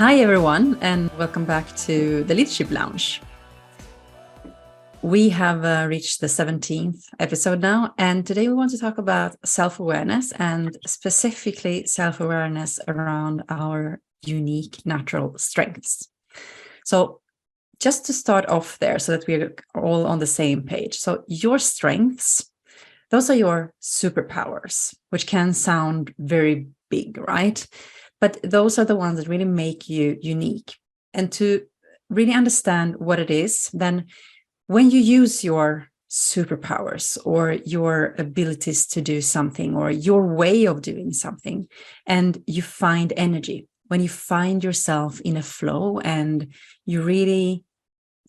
Hi, everyone, and welcome back to the Leadership Lounge. We have reached the 17th episode now, and today we want to talk about self-awareness and specifically self-awareness around our unique natural strengths. So just to start off there so that we're all on the same page. So your strengths, those are your superpowers, which can sound very big, right? But those are the ones that really make you unique. And to really understand what it is, then when you use your superpowers or your abilities to do something or your way of doing something, and you find energy, when you find yourself in a flow and you're really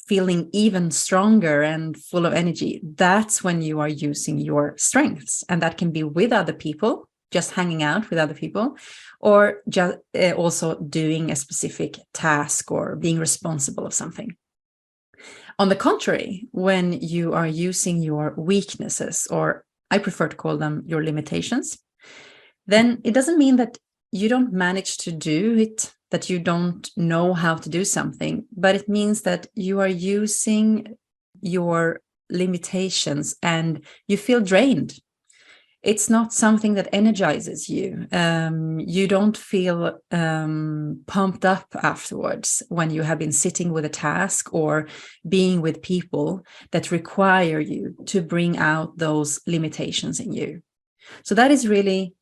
feeling even stronger and full of energy, that's when you are using your strengths. And that can be with other people, just hanging out with other people, or just also doing a specific task or being responsible of something. On the contrary, when you are using your weaknesses, or I prefer to call them your limitations, then it doesn't mean that you don't manage to do it, that you don't know how to do something, but it means that you are using your limitations and you feel drained. It's not something that energizes you. You don't feel pumped up afterwards when you have been sitting with a task or being with people that require you to bring out those limitations in you. So that is really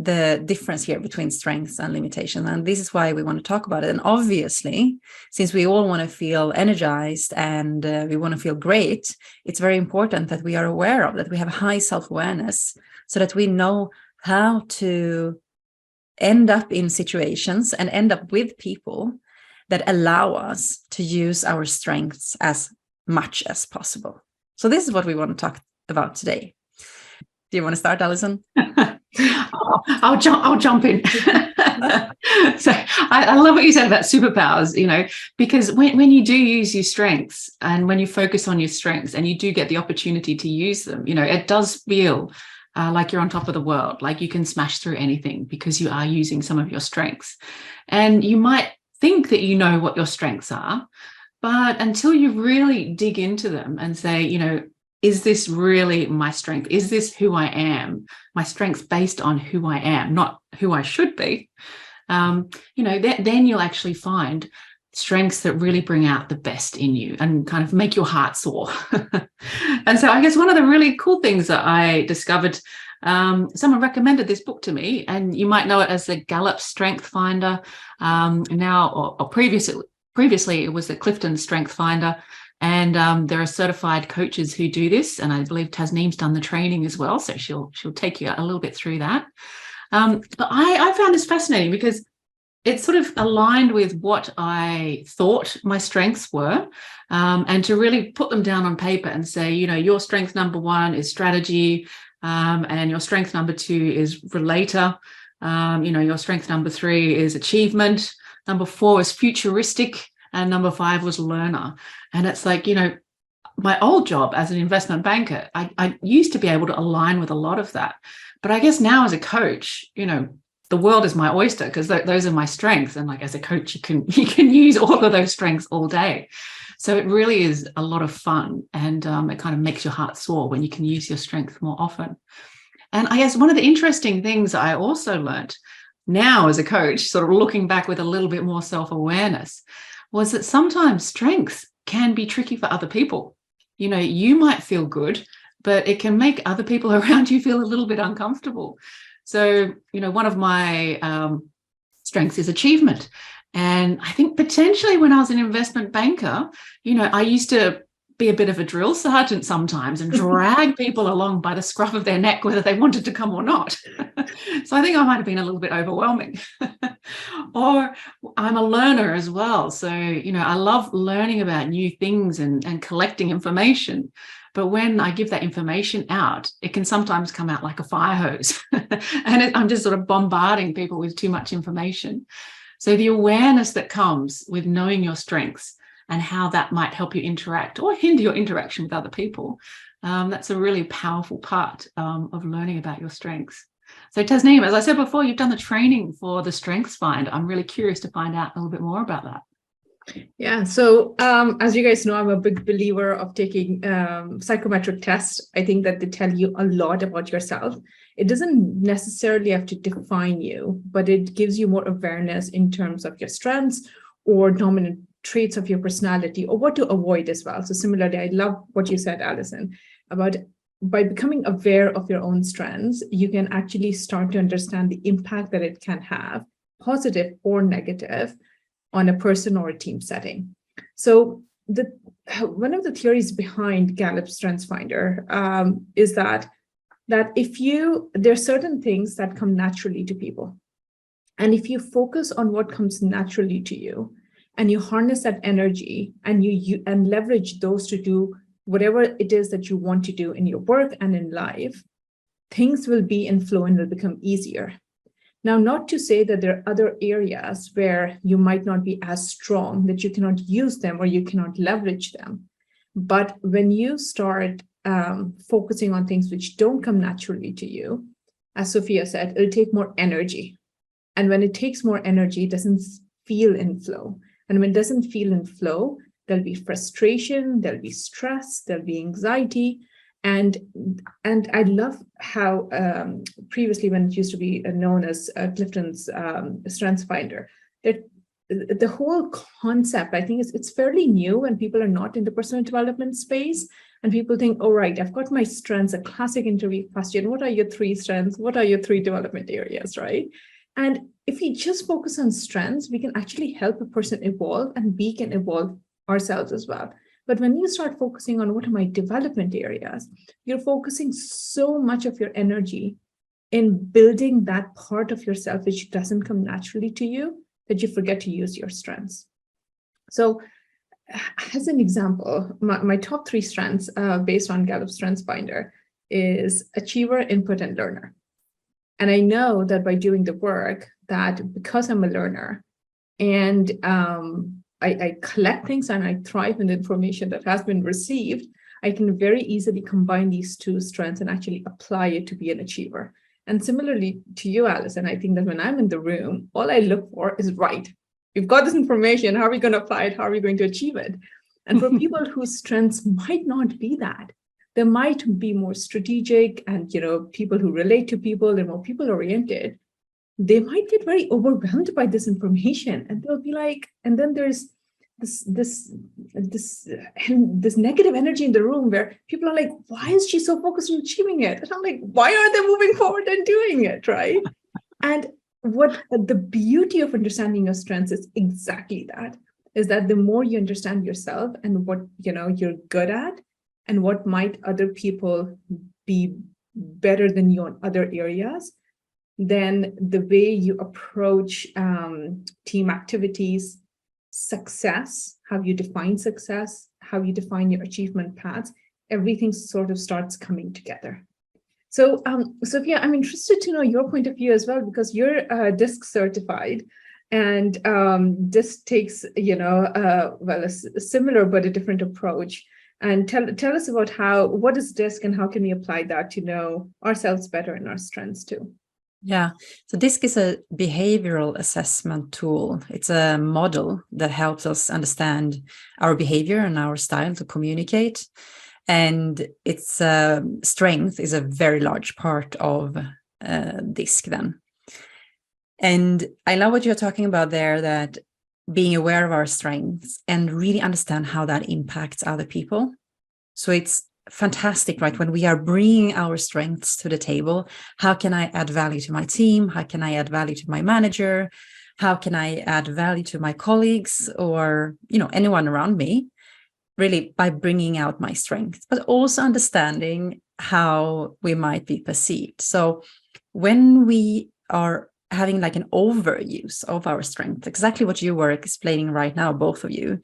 the difference here between strengths and limitations. And this is why we want to talk about it. And obviously, since we all want to feel energized and we want to feel great, it's very important that we are aware of that, we have high self-awareness so that we know how to end up in situations and end up with people that allow us to use our strengths as much as possible. So this is what we want to talk about today. Do you want to start, Alison? I'll jump in. So I love what you said about superpowers, because when you do use your strengths and when you focus on your strengths and you do get the opportunity to use them, it does feel like you're on top of the world, like you can smash through anything because you are using some of your strengths. And you might think that you know what your strengths are, but until you really dig into them and say, is this really my strength? Is this who I am? My strength's based on who I am, not who I should be. Then you'll actually find strengths that really bring out the best in you and kind of make your heart soar. And so I guess one of the really cool things that I discovered, someone recommended this book to me, and you might know it as the Gallup Strength Finder. Previously it was the Clifton Strength Finder. And there are certified coaches who do this, and I believe Tasneem's done the training as well, so she'll take you a little bit through that. But I found this fascinating because it's sort of aligned with what I thought my strengths were, and to really put them down on paper and say, your strength number 1 is strategy, and your strength number 2 is relator, your strength number 3 is achievement, number 4 is futuristic, and number 5 was learner. And it's like, my old job as an investment banker, I used to be able to align with a lot of that. But I guess now as a coach, the world is my oyster because those are my strengths. And like as a coach, you can use all of those strengths all day. So it really is a lot of fun. And it kind of makes your heart soar when you can use your strength more often. And I guess one of the interesting things I also learned now as a coach, sort of looking back with a little bit more self-awareness, was that sometimes strengths can be tricky for other people. You might feel good, but it can make other people around you feel a little bit uncomfortable. So, one of my strengths is achievement. And I think potentially when I was an investment banker, I used to be a bit of a drill sergeant sometimes and drag people along by the scruff of their neck, whether they wanted to come or not. So I think I might have been a little bit overwhelming. Or I'm a learner as well. So, I love learning about new things and collecting information. But when I give that information out, it can sometimes come out like a fire hose. And I'm just sort of bombarding people with too much information. So the awareness that comes with knowing your strengths and how that might help you interact or hinder your interaction with other people, that's a really powerful part of learning about your strengths. So Tasneem, as I said before, you've done the training for the Strengths Finder. I'm really curious to find out a little bit more about that. Yeah, so as you guys know, I'm a big believer of taking psychometric tests. I think that they tell you a lot about yourself. It doesn't necessarily have to define you, but it gives you more awareness in terms of your strengths or dominant traits of your personality, or what to avoid as well. So similarly, I love what you said, Alison, about by becoming aware of your own strengths, you can actually start to understand the impact that it can have, positive or negative, on a person or a team setting. So one of the theories behind Gallup Strengths Finder is that there are certain things that come naturally to people. And if you focus on what comes naturally to you, and you harness that energy and you leverage those to do whatever it is that you want to do in your work and in life, things will be in flow and will become easier. Now, not to say that there are other areas where you might not be as strong, that you cannot use them or you cannot leverage them. But when you start focusing on things which don't come naturally to you, as Sophia said, it'll take more energy. And when it takes more energy, it doesn't feel in flow. And when it doesn't feel in flow, there'll be frustration, there'll be stress, there'll be anxiety. And I love how previously, when it used to be known as Clifton's Strengths Finder, that the whole concept, I think, it's fairly new when people are not in the personal development space, and people think, oh, right, I've got my strengths, a classic interview question. What are your 3 strengths? What are your 3 development areas, right? And if we just focus on strengths, we can actually help a person evolve, and we can evolve ourselves as well. But when you start focusing on what are my development areas, you're focusing so much of your energy in building that part of yourself which doesn't come naturally to you, that you forget to use your strengths. So as an example, my top 3 strengths based on Gallup Strengths Finder is achiever, input, and learner. And I know that by doing the work, that because I'm a learner and I collect things and I thrive in the information that has been received, I can very easily combine these 2 strengths and actually apply it to be an achiever. And similarly to you, Alison, I think that when I'm in the room, all I look for is, right, we've got this information, how are we going to apply it? How are we going to achieve it? And for people whose strengths might not be that, they might be more strategic and, people who relate to people, they're more people-oriented, they might get very overwhelmed by this information, and they'll be like, and then there's this negative energy in the room where people are like, why is she so focused on achieving it? And I'm like, why aren't they moving forward and doing it, right? And what the beauty of understanding your strengths is exactly that, is that the more you understand yourself and what you're good at, and what might other people be better than you on other areas, then the way you approach team activities, success, how you define success, how you define your achievement paths, everything sort of starts coming together. So, Sophia, I'm interested to know your point of view as well, because you're DISC certified, and DISC takes, a similar but a different approach. And tell us about what is DISC and how can we apply that to know ourselves better and our strengths too? Yeah, so DISC is a behavioral assessment tool. It's a model that helps us understand our behavior and our style to communicate. And its strength is a very large part of DISC then. And I love what you're talking about there, that being aware of our strengths and really understand how that impacts other people. So it's fantastic, right? When we are bringing our strengths to the table, how can I add value to my team? How can I add value to my manager? How can I add value to my colleagues or, anyone around me? Really by bringing out my strengths, but also understanding how we might be perceived. So when we are having like an overuse of our strength, exactly what you were explaining right now, both of you,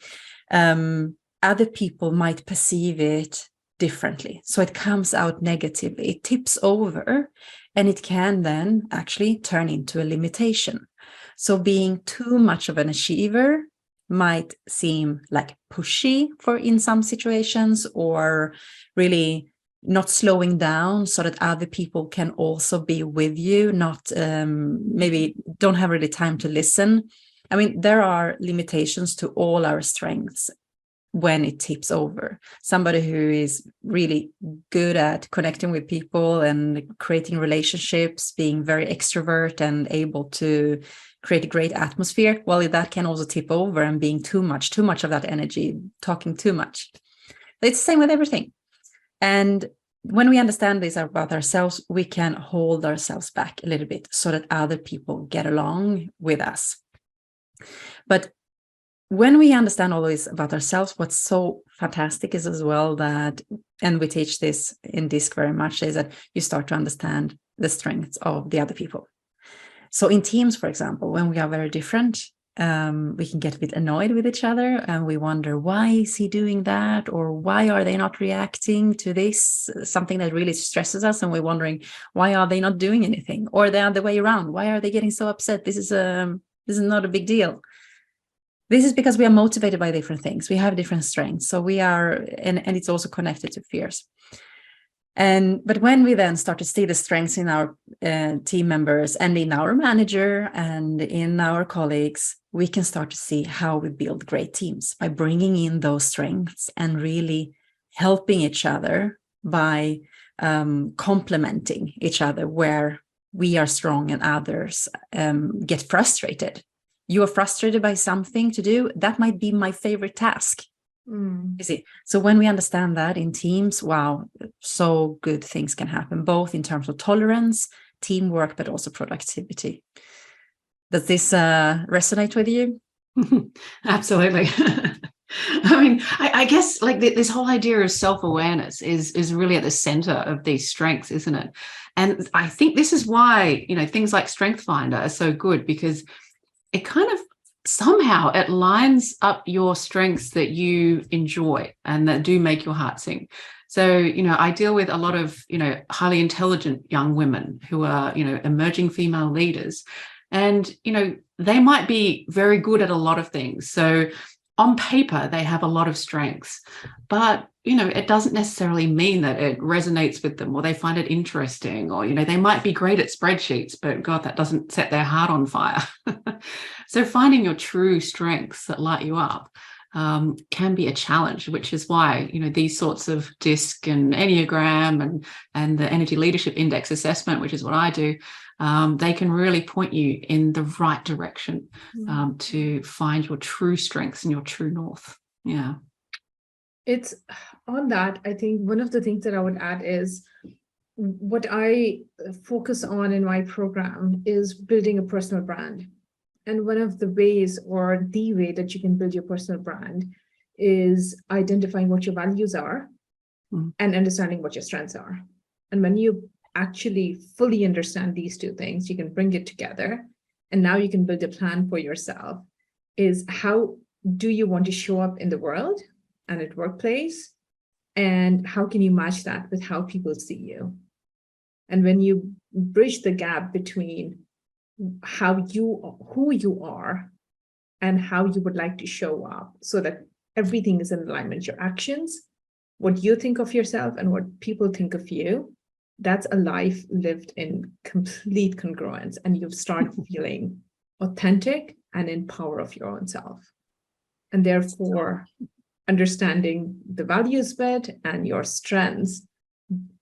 other people might perceive it differently. So it comes out negatively, it tips over, and it can then actually turn into a limitation. So being too much of an achiever might seem like pushy in some situations, or really not slowing down so that other people can also be with you, not maybe don't have really time to listen. I mean, there are limitations to all our strengths when it tips over. Somebody who is really good at connecting with people and creating relationships, being very extrovert and able to create a great atmosphere, well, that can also tip over and being too much of that energy, talking too much. It's the same with everything. And when we understand this about ourselves, we can hold ourselves back a little bit so that other people get along with us. But when we understand all this about ourselves, what's so fantastic is as well that, and we teach this in DISC very much, is that you start to understand the strengths of the other people. So in teams, for example, when we are very different, we can get a bit annoyed with each other and we wonder, why is he doing that? Or why are they not reacting to this? Something that really stresses us. And we're wondering, why are they not doing anything? Or the other way around. Why are they getting so upset? This is not a big deal. This is because we are motivated by different things. We have different strengths. So we are, and it's also connected to fears. But when we then start to see the strengths in our team members and in our manager and in our colleagues, we can start to see how we build great teams by bringing in those strengths and really helping each other by complementing each other where we are strong and others get frustrated. You are frustrated by something to do, that might be my favorite task. You see, so when we understand that in teams, wow, so good things can happen, both in terms of tolerance, teamwork, but also productivity. Does this resonate with you? Absolutely. I mean, I guess like this whole idea of self-awareness is really at the center of these strengths, isn't it? And I think this is why, things like Strength Finder are so good, because it kind of somehow it lines up your strengths that you enjoy and that do make your heart sing. So, I deal with a lot of, highly intelligent young women who are, emerging female leaders, and, they might be very good at a lot of things. So on paper, they have a lot of strengths, but, it doesn't necessarily mean that it resonates with them or they find it interesting, or, they might be great at spreadsheets, but God, that doesn't set their heart on fire. So finding your true strengths that light you up can be a challenge, which is why, these sorts of DISC and Enneagram and the Energy Leadership Index assessment, which is what I do, they can really point you in the right direction to find your true strengths and your true north. Yeah. It's on that. I think one of the things that I would add is what I focus on in my program is building a personal brand. And one of the ways, or the way that you can build your personal brand, is identifying what your values are and understanding what your strengths are. And when you actually fully understand these two things, you can bring it together. And now you can build a plan for yourself. Is how do you want to show up in the world and at workplace? And how can you match that with how people see you? And when you bridge the gap between who you are and how you would like to show up, so that everything is in alignment, your actions, what you think of yourself and what people think of you, that's a life lived in complete congruence, and you start feeling authentic and in power of your own self. And therefore, understanding the values bit and your strengths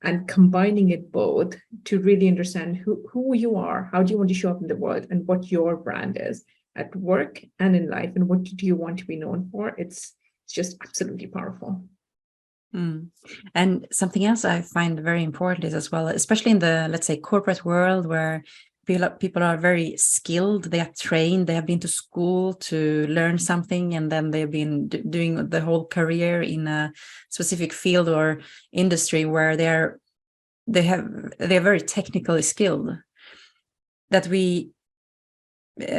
and combining it both to really understand who you are, how do you want to show up in the world, and what your brand is at work and in life, and what do you want to be known for. It's just absolutely powerful. And something else I find very important is as well, especially in the, let's say, corporate world, where people are very skilled, they are trained, they have been to school to learn something, and then they've been doing the whole career in a specific field or industry where they're very technically skilled, that we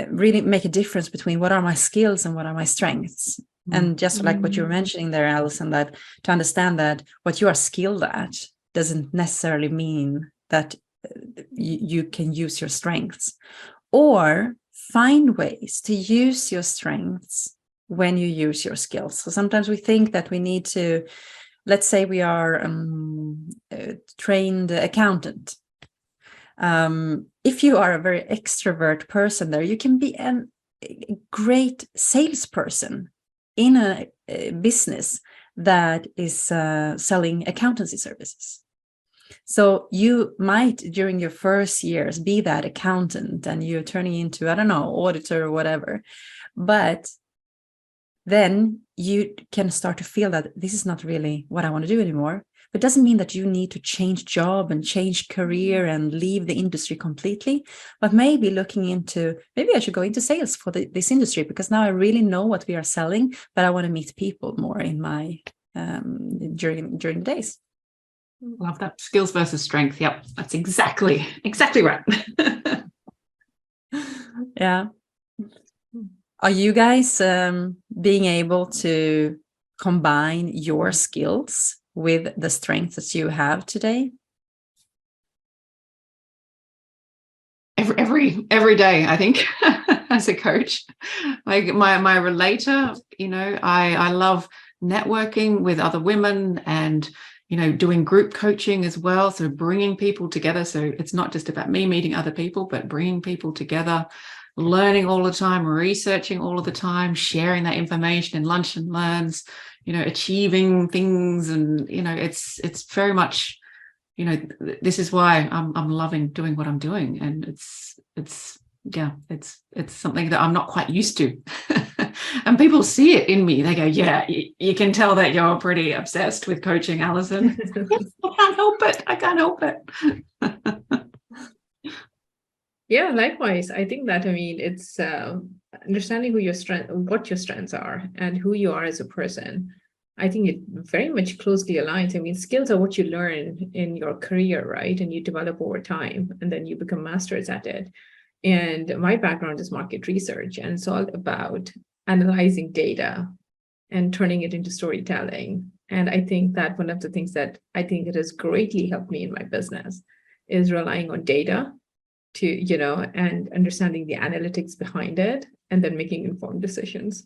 really make a difference between what are my skills and what are my strengths. And just like what you were mentioning there, Alison, that to understand that what you are skilled at doesn't necessarily mean that you can use your strengths, or find ways to use your strengths when you use your skills. So sometimes we think that we need to, let's say we are trained accountant. If you are a very extrovert person there, you can be a great salesperson in a business that is selling accountancy services. So you might, during your first years, be that accountant and you're turning into, I don't know, auditor or whatever. But then you can start to feel that this is not really what I want to do anymore. But it doesn't mean that you need to change job and change career and leave the industry completely. But maybe looking into, maybe I should go into sales for this industry, because now I really know what we are selling, but I want to meet people more in my during the days. Love that. Skills versus strength. Yep, that's exactly right. Yeah. Are you guys being able to combine your skills with the strengths that you have today? Every day, I think, as a coach. Like my relator, I love networking with other women and doing group coaching as well. So bringing people together. So it's not just about me meeting other people, but bringing people together, learning all the time, researching all of the time, sharing that information in lunch and learns, achieving things. And, it's very much, this is why I'm loving doing what I'm doing. And it's something that I'm not quite used to. And people see it in me. They go, yeah, you can tell that you're pretty obsessed with coaching, Alison. Yes, I can't help it. Yeah, likewise. I think that, it's understanding what your strengths are and who you are as a person. I think it very much closely aligns. Skills are what you learn in your career, right? And you develop over time, and then you become masters at it. And my background is market research, and it's all about analyzing data and turning it into storytelling. And I think that one of the things that I think it has greatly helped me in my business is relying on data to, and understanding the analytics behind it, and then making informed decisions.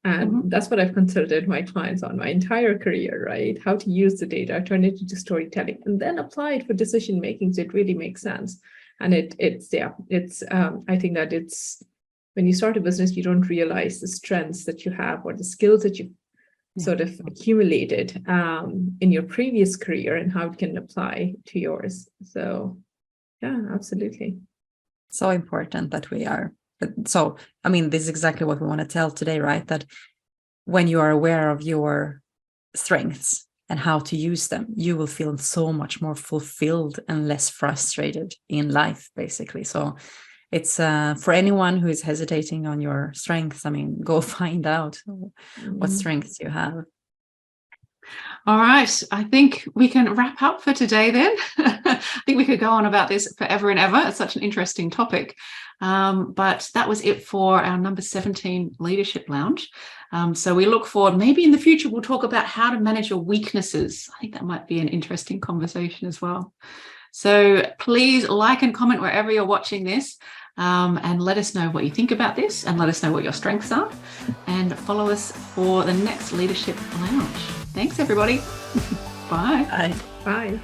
And that's what I've consulted my clients on my entire career, right? How to use the data, turn it into storytelling, and then apply it for decision making so it really makes sense. And I think that it's, when you start a business, you don't realize the strengths that you have or the skills that you've sort of accumulated in your previous career and how it can apply to yours. So, yeah, absolutely. So important that we are. So, this is exactly what we want to tell today, right? That when you are aware of your strengths and how to use them, you will feel so much more fulfilled and less frustrated in life, basically. So it's for anyone who is hesitating on your strengths, go find out what strengths you have. All right. I think we can wrap up for today then. I think we could go on about this forever and ever. It's such an interesting topic. But that was it for our number 17 Leadership Lounge. So we look forward, maybe in the future, we'll talk about how to manage your weaknesses. I think that might be an interesting conversation as well. So please like and comment wherever you're watching this, and let us know what you think about this, and let us know what your strengths are, and follow us for the next Leadership Lounge. Thanks, everybody. Bye. Bye. Bye.